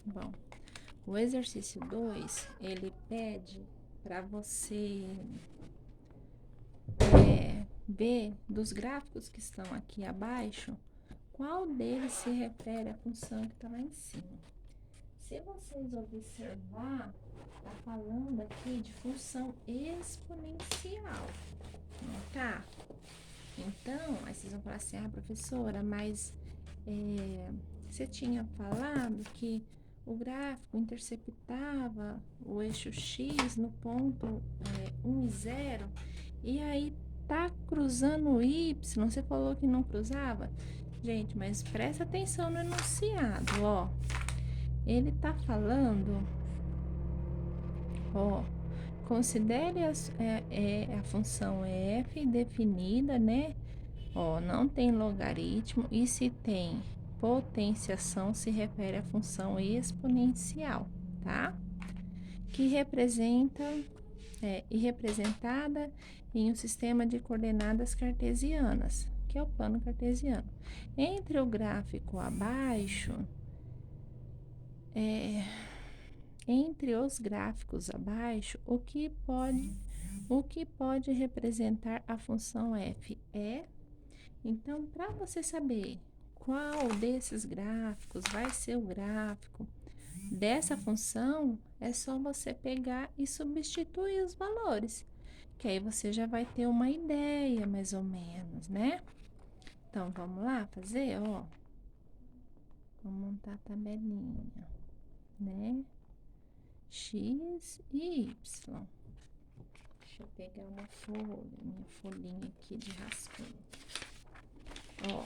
Bom, o exercício 2, ele pede para você ver dos gráficos que estão aqui abaixo, qual deles se refere à função que está lá em cima. Se vocês observar, tá falando aqui de função exponencial, não tá? Então, aí vocês vão falar assim, professora, mas você tinha falado que o gráfico interceptava o eixo X no ponto 1 e 0, e aí tá cruzando o Y, você falou que não cruzava? Gente, mas presta atenção no enunciado, ó. Ele tá falando, ó, considere a função f definida, né? Ó, não tem logaritmo, e se tem potenciação se refere à função exponencial, tá? Que representada em um sistema de coordenadas cartesianas, que é o plano cartesiano. Entre o gráfico abaixo, entre os gráficos abaixo, o que pode representar a função f é. Então, para você saber qual desses gráficos vai ser o gráfico dessa função, é só você pegar e substituir os valores, que aí você já vai ter uma ideia, mais ou menos, né? Então, vamos lá fazer, ó. Vamos montar a tabelinha, né? X e Y. Deixa eu pegar uma folha, minha folhinha aqui de rascunho. Ó,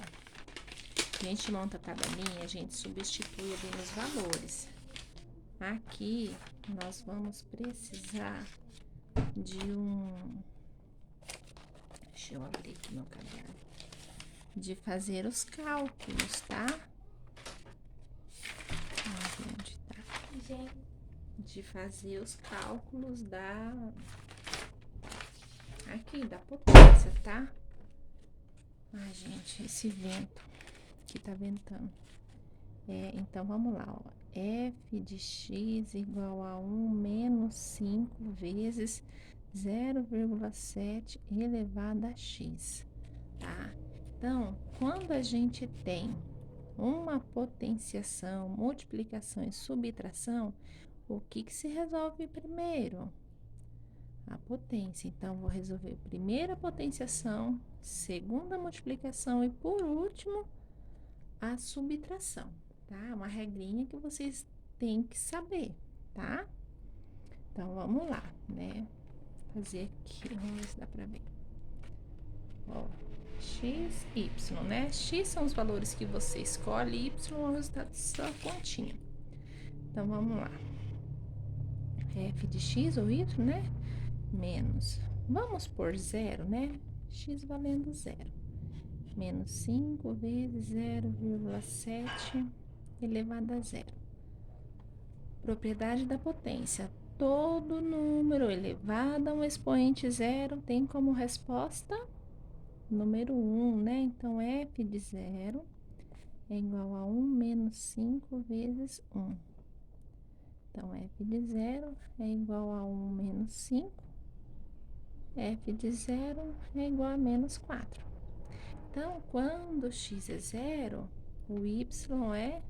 a gente monta a tabelinha, a gente substitui ali nos valores. Aqui, nós vamos precisar de deixa eu abrir aqui meu caderno. De fazer os cálculos, tá? Onde tá? De fazer os cálculos aqui, da potência, tá? Ai, gente, esse vento que tá ventando. Então, vamos lá, ó. F de x igual a 1 menos 5 vezes 0,7 elevado a x, tá? Então, quando a gente tem uma potenciação, multiplicação e subtração, o que se resolve primeiro? A potência. Então, vou resolver primeiro a potenciação, segunda a multiplicação e, por último, a subtração, tá? Uma regrinha que vocês têm que saber, tá? Então, vamos lá, né? Fazer aqui, vamos ver se dá pra ver. Ó, x, y, né? X são os valores que você escolhe, y é o resultado da sua continha. Então, vamos lá. F de x ou y, né? Menos, vamos por zero, né? X valendo zero. Menos 5 vezes 0,7 elevado a zero. Propriedade da potência. Todo número elevado a um expoente zero tem como resposta número 1, né? Então, f de zero é igual a 1 menos 5 vezes 1. Então, f de zero é igual a 1 menos 5. F de zero é igual a menos 4. Então, quando x é zero, o y é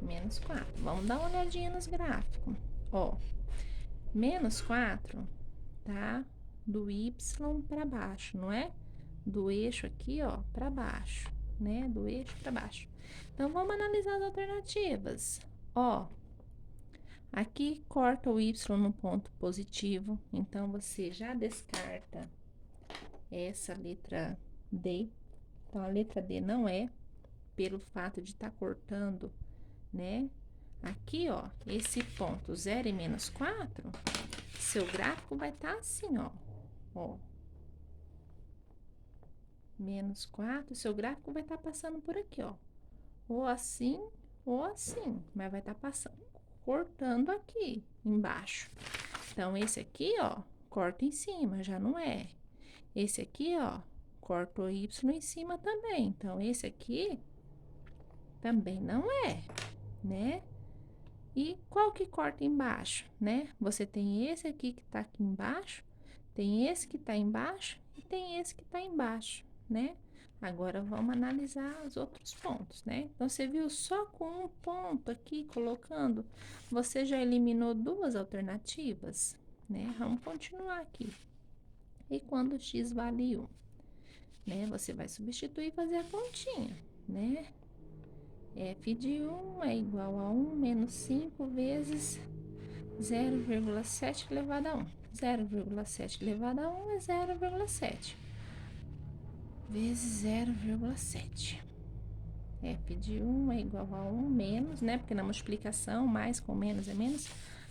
menos 4. Vamos dar uma olhadinha nos gráficos. Ó, menos 4 tá do y para baixo, não é? Do eixo aqui, ó, para baixo, né? Do eixo para baixo. Então, vamos analisar as alternativas. Ó, aqui corta o y no ponto positivo, então você já descarta essa letra D. Então, a letra D não é, pelo fato de estar cortando, né? Aqui, ó, esse ponto 0 e menos 4, seu gráfico vai estar assim, ó. Menos 4, seu gráfico vai estar passando por aqui, ó. Ou assim, mas vai estar passando, cortando aqui embaixo. Então, esse aqui, ó, corta em cima, já não é. Esse aqui, ó, corta o y em cima também. Então, esse aqui também não é, né? E qual que corta embaixo, né? Você tem esse aqui que tá aqui embaixo, tem esse que tá embaixo e tem esse que tá embaixo, né? Agora vamos analisar os outros pontos, né? Então você viu só com um ponto aqui colocando, você já eliminou duas alternativas, né? Vamos continuar aqui. E quando x vale 1, né? Você vai substituir e fazer a continha, né? F de 1 é igual a 1 menos 5 vezes 0,7 elevado a 1. 0,7 elevado a 1 é 0,7 vezes 0,7. F de 1 é igual a 1 menos, né? Porque na multiplicação, mais com menos é menos.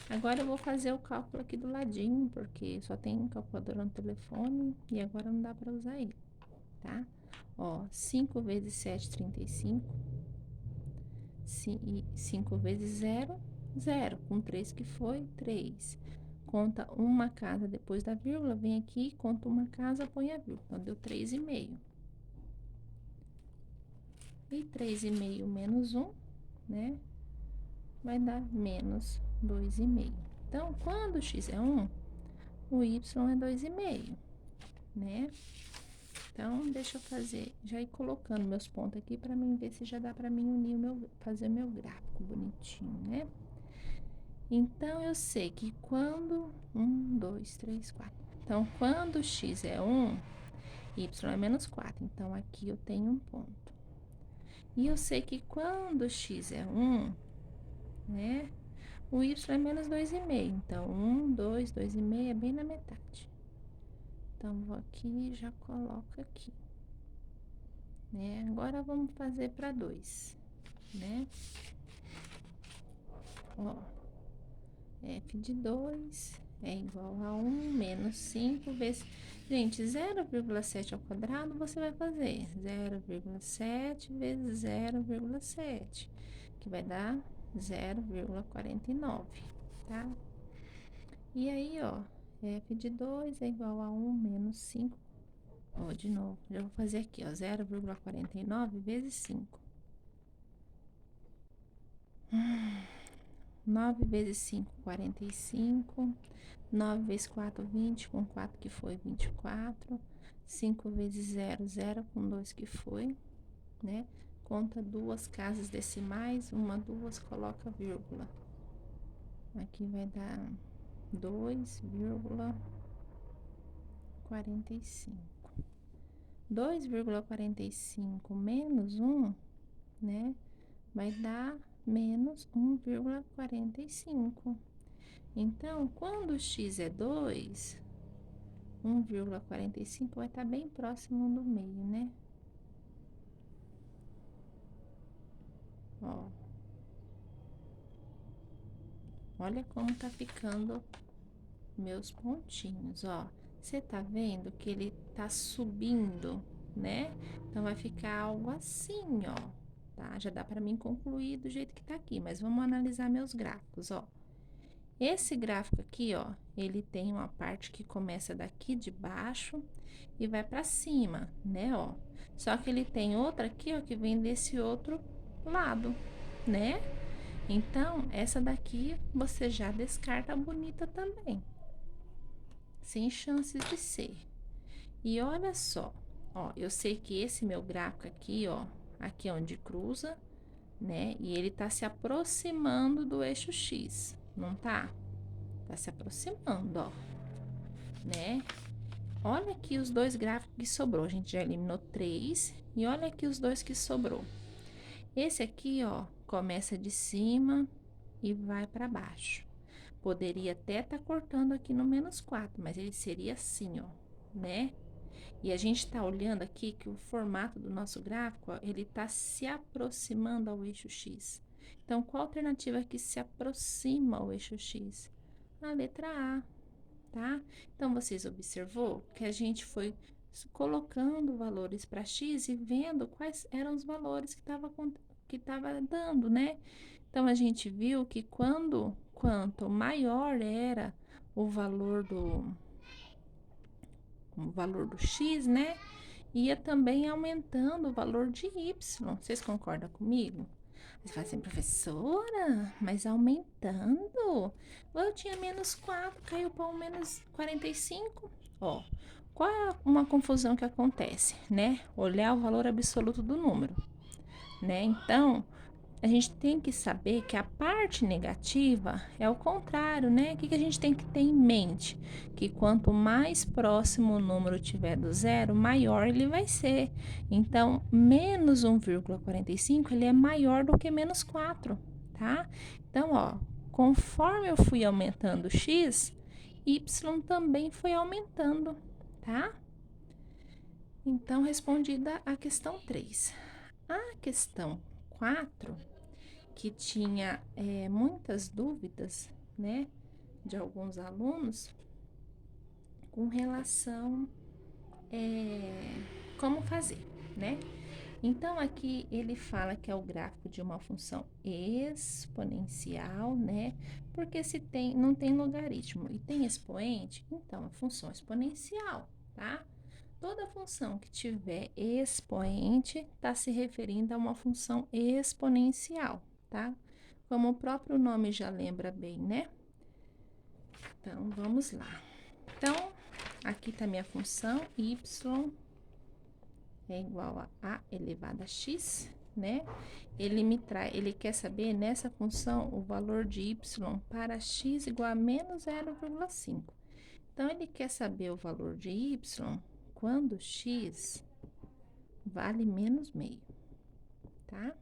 Agora eu vou fazer o cálculo aqui do ladinho, porque só tem calculadora no telefone e agora não dá para usar ele, tá? Ó, 5 vezes 7, 35. 5 vezes 0, 0. Com 3 que foi, 3. Conta uma casa depois da vírgula, vem aqui, conta uma casa, põe a vírgula. Então, deu 3,5. E 3,5 menos 1, né? Vai dar menos 2,5. Então, quando o x é 1, o y é 2,5, né? Então, deixa eu fazer, já ir colocando meus pontos aqui para mim ver se já dá para mim unir fazer meu gráfico bonitinho, né? Então, eu sei que quando... 1, 2, 3, 4. Então, quando x é 1, y é menos 4. Então, aqui eu tenho um ponto. E eu sei que quando x é 1, né? O y é menos 2,5. Então, 1, 2, 2,5 é bem na metade. Então, vou aqui e já coloco aqui. Né? Agora, vamos fazer para 2, né? Ó, f de 2 é igual a 1 menos 5 vezes... Gente, 0,7 ao quadrado, você vai fazer 0,7 vezes 0,7, que vai dar 0,49, tá? E aí, ó, f de 2 é igual a 1 menos 5. Ó, de novo, já vou fazer aqui, ó, 0,49 vezes 5. 9 vezes 5, 45. 9 vezes 4, 20, com 4 que foi 24. 5 vezes 0, 0, com 2 que foi, né? Conta duas casas decimais, uma, duas, coloca vírgula. Aqui vai dar 2,45. 2,45 menos 1, né? Vai dar menos 1,45. Então, quando o x é 2, 1,45 vai estar bem próximo do meio, né? Ó. Olha como tá ficando meus pontinhos, ó. Você tá vendo que ele tá subindo, né? Então, vai ficar algo assim, ó, tá? Já dá para mim concluir do jeito que tá aqui, mas vamos analisar meus gráficos, ó. Esse gráfico aqui, ó, ele tem uma parte que começa daqui de baixo e vai para cima, né, ó. Só que ele tem outra aqui, ó, que vem desse outro lado, né? Então, essa daqui você já descarta bonita também, sem chances de ser. E olha só, ó, eu sei que esse meu gráfico aqui, ó, aqui onde cruza, né? E ele tá se aproximando do eixo X, não tá? Tá se aproximando, ó, né? Olha aqui os dois gráficos que sobrou. A gente já eliminou 3 e olha aqui os dois que sobrou. Esse aqui, ó, começa de cima e vai para baixo. Poderia até estar cortando aqui no menos 4, mas ele seria assim, ó, né? E a gente tá olhando aqui que o formato do nosso gráfico, ó, ele tá se aproximando ao eixo X. Então, qual alternativa que se aproxima ao eixo X? A letra A, tá? Então, vocês observou que a gente foi colocando valores para x e vendo quais eram os valores que estava dando, né? Então, a gente viu que quanto maior era o valor do x, né? Ia também aumentando o valor de y. Vocês concordam comigo? Você fala assim, professora, mas aumentando? Eu tinha -4, caiu para um -45. Ó, qual é uma confusão que acontece, né? Olhar o valor absoluto do número, né? Então, a gente tem que saber que a parte negativa é o contrário, né? O que a gente tem que ter em mente? Que quanto mais próximo o número tiver do zero, maior ele vai ser. Então, menos 1,45 ele é maior do que -4, tá? Então, ó, conforme eu fui aumentando o x, y também foi aumentando, tá? Então, respondida a questão 3. A questão 4 que tinha muitas dúvidas, né, de alguns alunos com relação como fazer, né? Então aqui ele fala que é o gráfico de uma função exponencial, né? Porque se tem, não tem logaritmo e tem expoente, então a função exponencial, tá? Toda função que tiver expoente está se referindo a uma função exponencial, tá? Como o próprio nome já lembra bem, né? Então, vamos lá. Então, aqui está minha função y é igual a elevado a x, né? Ele quer saber nessa função o valor de y para x igual a menos 0,5. Então, ele quer saber o valor de y quando x vale menos meio, tá?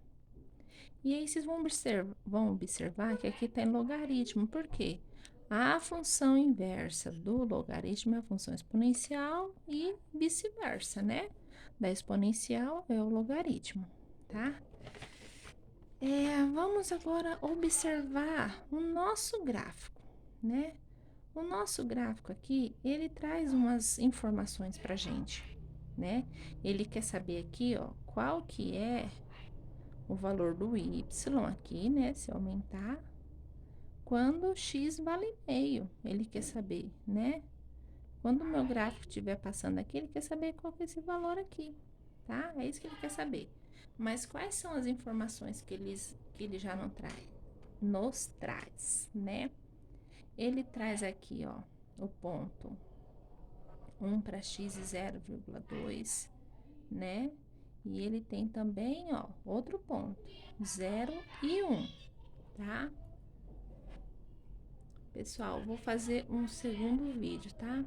E aí, vocês vão observar que aqui está em logaritmo, por quê? A função inversa do logaritmo é a função exponencial e vice-versa, né? Da exponencial é o logaritmo, tá? Vamos agora observar o nosso gráfico, né? O nosso gráfico aqui, ele traz umas informações pra gente, né? Ele quer saber aqui, ó, qual que é o valor do y aqui, né? Se aumentar, quando x vale meio, ele quer saber, né? Quando o meu gráfico estiver passando aqui, ele quer saber qual que é esse valor aqui, tá? É isso que ele quer saber. Mas quais são as informações que ele já não traz? Nos traz, né? Ele traz aqui, ó, o ponto 1 para x e 0,2, né? E ele tem também, ó, outro ponto, 0 e 1, tá? Pessoal, vou fazer um segundo vídeo, tá?